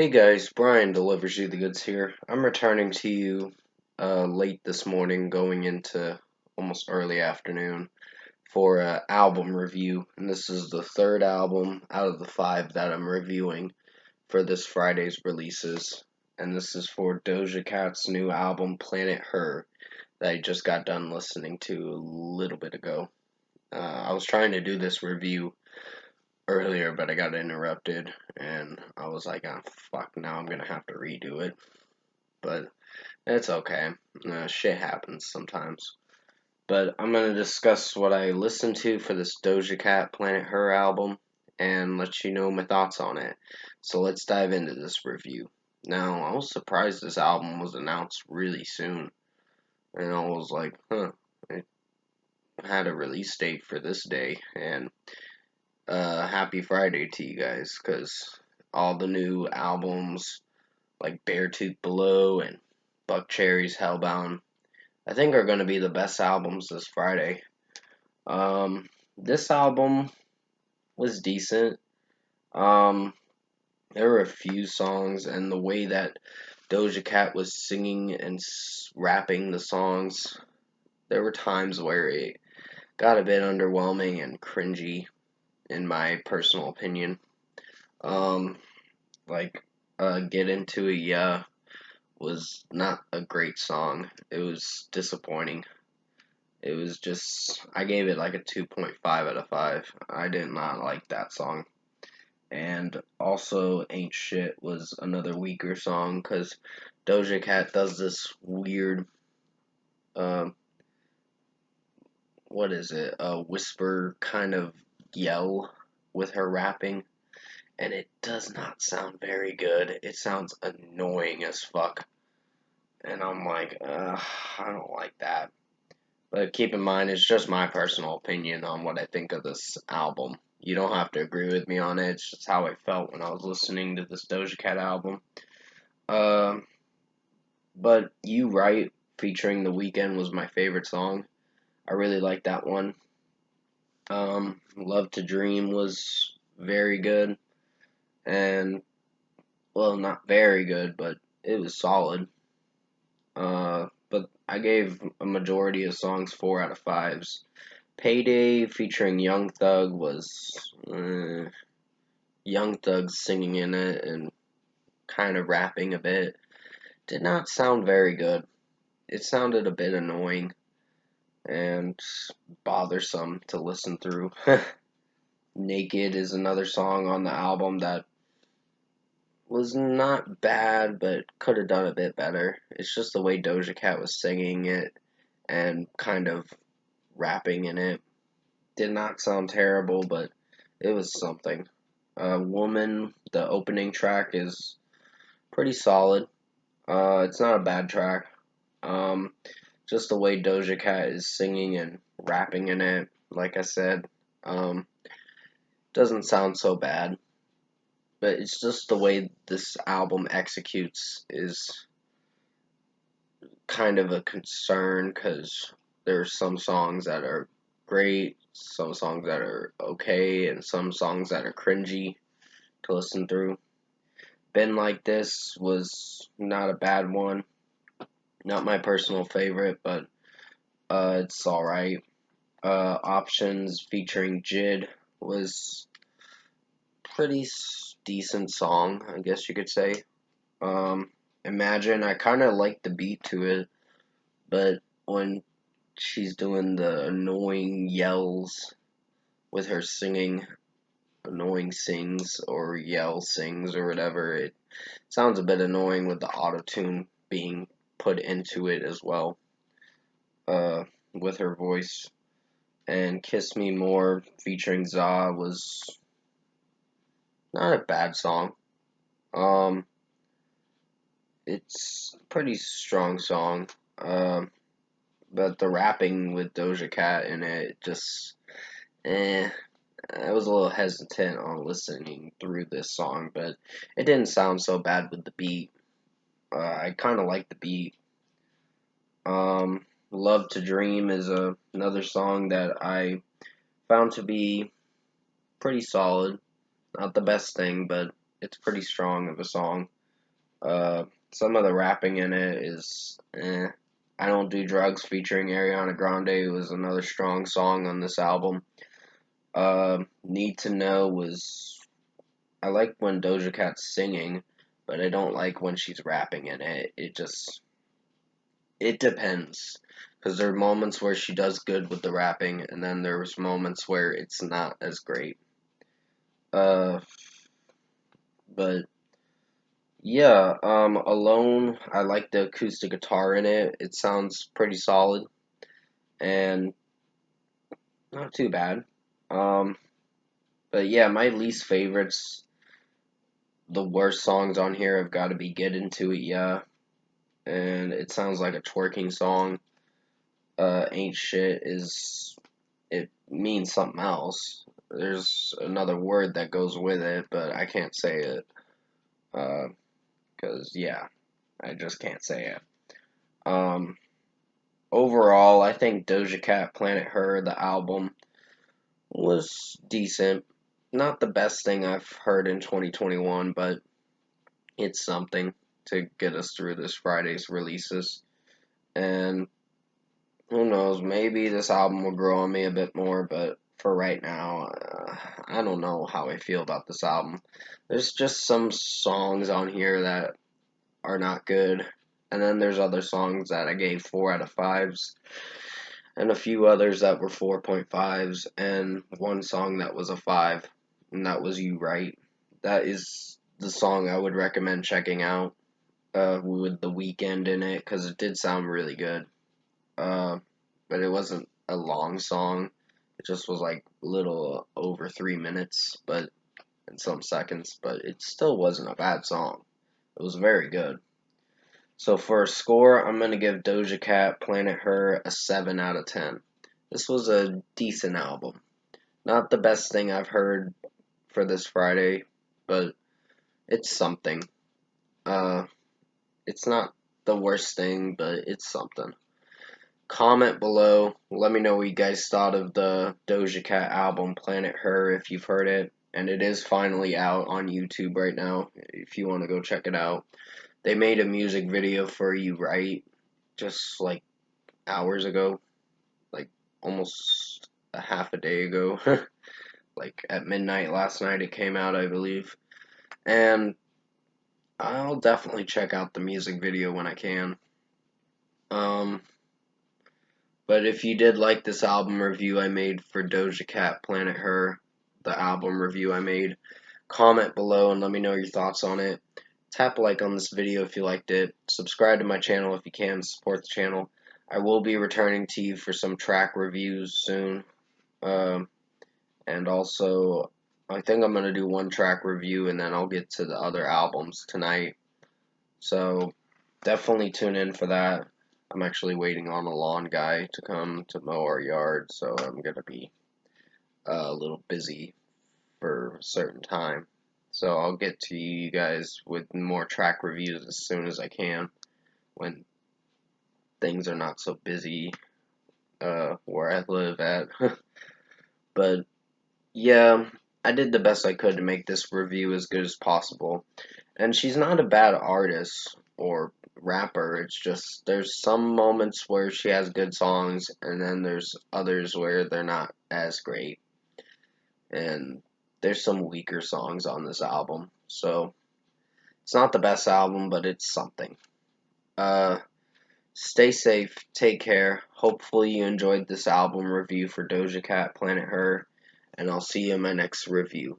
Hey guys, Brian delivers you the goods here. I'm returning to you late this morning, going into almost early afternoon for an album review. And this is the third album out of the five that I'm reviewing for this Friday's releases. And this is for Doja Cat's new album, Planet Her, that I just got done listening to a little bit ago. I was trying to do this review earlier, but I got interrupted, and I was like, oh, fuck, now I'm gonna have to redo it. But it's okay. Shit happens sometimes. But I'm gonna discuss what I listened to for this Doja Cat Planet Her album and let you know my thoughts on it. So let's dive into this review. Now, I was surprised this album was announced really soon. And I was like, huh, it had a release date for this day, and happy Friday to you guys, because all the new albums like Beartooth Below and Buck Cherry's Hellbound, I think are going to be the best albums this Friday. This album was decent. Um, there were a few songs, and the way that Doja Cat was singing and rapping the songs, there were times where it got a bit underwhelming and cringy, in my personal opinion. Um, like, Get Into It, yeah, was not a great song. It was disappointing. It was just, I gave it like a 2.5 out of 5. I did not like that song. And also, Ain't Shit was another weaker song because Doja Cat does this weird, um, what is it, a whisper kind of yell with her rapping. And it does not sound very good. It sounds annoying as fuck. And I'm like, I don't like that. But keep in mind, it's just my personal opinion on what I think of this album. You don't have to agree with me on it. It's just how I felt when I was listening to this Doja Cat album. Um, but You Right, featuring The Weeknd, was my favorite song. I really like that one. Love to Dream was very good. And, well, not very good, but it was solid. But I gave a majority of songs 4 out of 5s. Payday featuring Young Thug was Young Thug singing in it and kind of rapping a bit. Did not sound very good. It sounded a bit annoying and bothersome to listen through. Naked is another song on the album that was not bad, but could have done a bit better. It's just the way Doja Cat was singing it and kind of rapping in it. Did not sound terrible, but it was something. Woman, the opening track, is pretty solid. It's not a bad track. Um, just the way Doja Cat is singing and rapping in it, like I said, um, doesn't sound so bad. But it's just the way this album executes is kind of a concern because there's some songs that are great, some songs that are okay, and some songs that are cringy to listen through. Been Like This was not a bad one. Not my personal favorite, but it's alright. Options featuring Jid was pretty decent song, I guess you could say. Imagine, I kind of like the beat to it, but when she's doing the annoying yells with her singing, annoying sings or yell sings or whatever, it sounds a bit annoying with the auto tune being put into it as well, with her voice. And Kiss Me More featuring Za was not a bad song. Um, it's a pretty strong song. But the rapping with Doja Cat in it just, eh. I was a little hesitant on listening through this song, but it didn't sound so bad with the beat. I kind of like the beat. Love to Dream is another song that I found to be pretty solid. Not the best thing, but it's pretty strong of a song. Uh, some of the rapping in it is I Don't Do Drugs featuring Ariana Grande was another strong song on this album. Need to Know was I like when Doja Cat's singing, but I don't like when she's rapping in it. It depends. Because there are moments where she does good with the rapping, and then there's moments where it's not as great. Uh, but yeah, Alone, I like the acoustic guitar in it. It sounds pretty solid and not too bad. Um, but yeah, my least favorites, the worst songs on here have got to be Get Into It, yeah, and it sounds like a twerking song. Ain't Shit is it means something else. There's another word that goes with it, but I can't say it. Cause yeah, I just can't say it. Um, Overall, I think Doja Cat Planet Her, the album, was decent. Not the best thing I've heard in 2021, but it's something to get us through this Friday's releases. And who knows, maybe this album will grow on me a bit more, but for right now, I don't know how I feel about this album. There's just some songs on here that are not good, and then there's other songs that I gave 4 out of 5s, and a few others that were 4.5s, and one song that was a 5, and that was You Right. That is the song I would recommend checking out with The Weekend in it, because it did sound really good. Uh, but it wasn't a long song. It just was like a little over 3 minutes, but in some seconds. But it still wasn't a bad song. It was very good. So for a score, I'm gonna give Doja Cat Planet Her a 7 out of 10. This was a decent album. Not the best thing I've heard for this Friday, but it's something. Uh, it's not the worst thing, but it's something. Comment below. Let me know what you guys thought of the Doja Cat album, Planet Her, if you've heard it. And it is finally out on YouTube right now, if you want to go check it out. They made a music video for You Right just like hours ago, like almost a half a day ago. Like at midnight last night it came out, I believe. And I'll definitely check out the music video when I can. Um, But if you did like this album review I made for Doja Cat Planet Her, the album review I made, comment below and let me know your thoughts on it. Tap like on this video if you liked it. Subscribe to my channel if you can. Support the channel. I will be returning to you for some track reviews soon. Um, and also, I think I'm going to do one track review and then I'll get to the other albums tonight. So definitely tune in for that. I'm actually waiting on a lawn guy to come to mow our yard, so I'm gonna be a little busy for a certain time. So I'll get to you guys with more track reviews as soon as I can when things are not so busy where I live at. But yeah, I did the best I could to make this review as good as possible. And she's not a bad artist or rapper. It's just there's some moments where she has good songs, and then there's others where they're not as great. And there's some weaker songs on this album. So it's not the best album, but it's something. Uh, Stay safe, take care. Hopefully you enjoyed this album review for Doja Cat Planet Her, and I'll see you in my next review.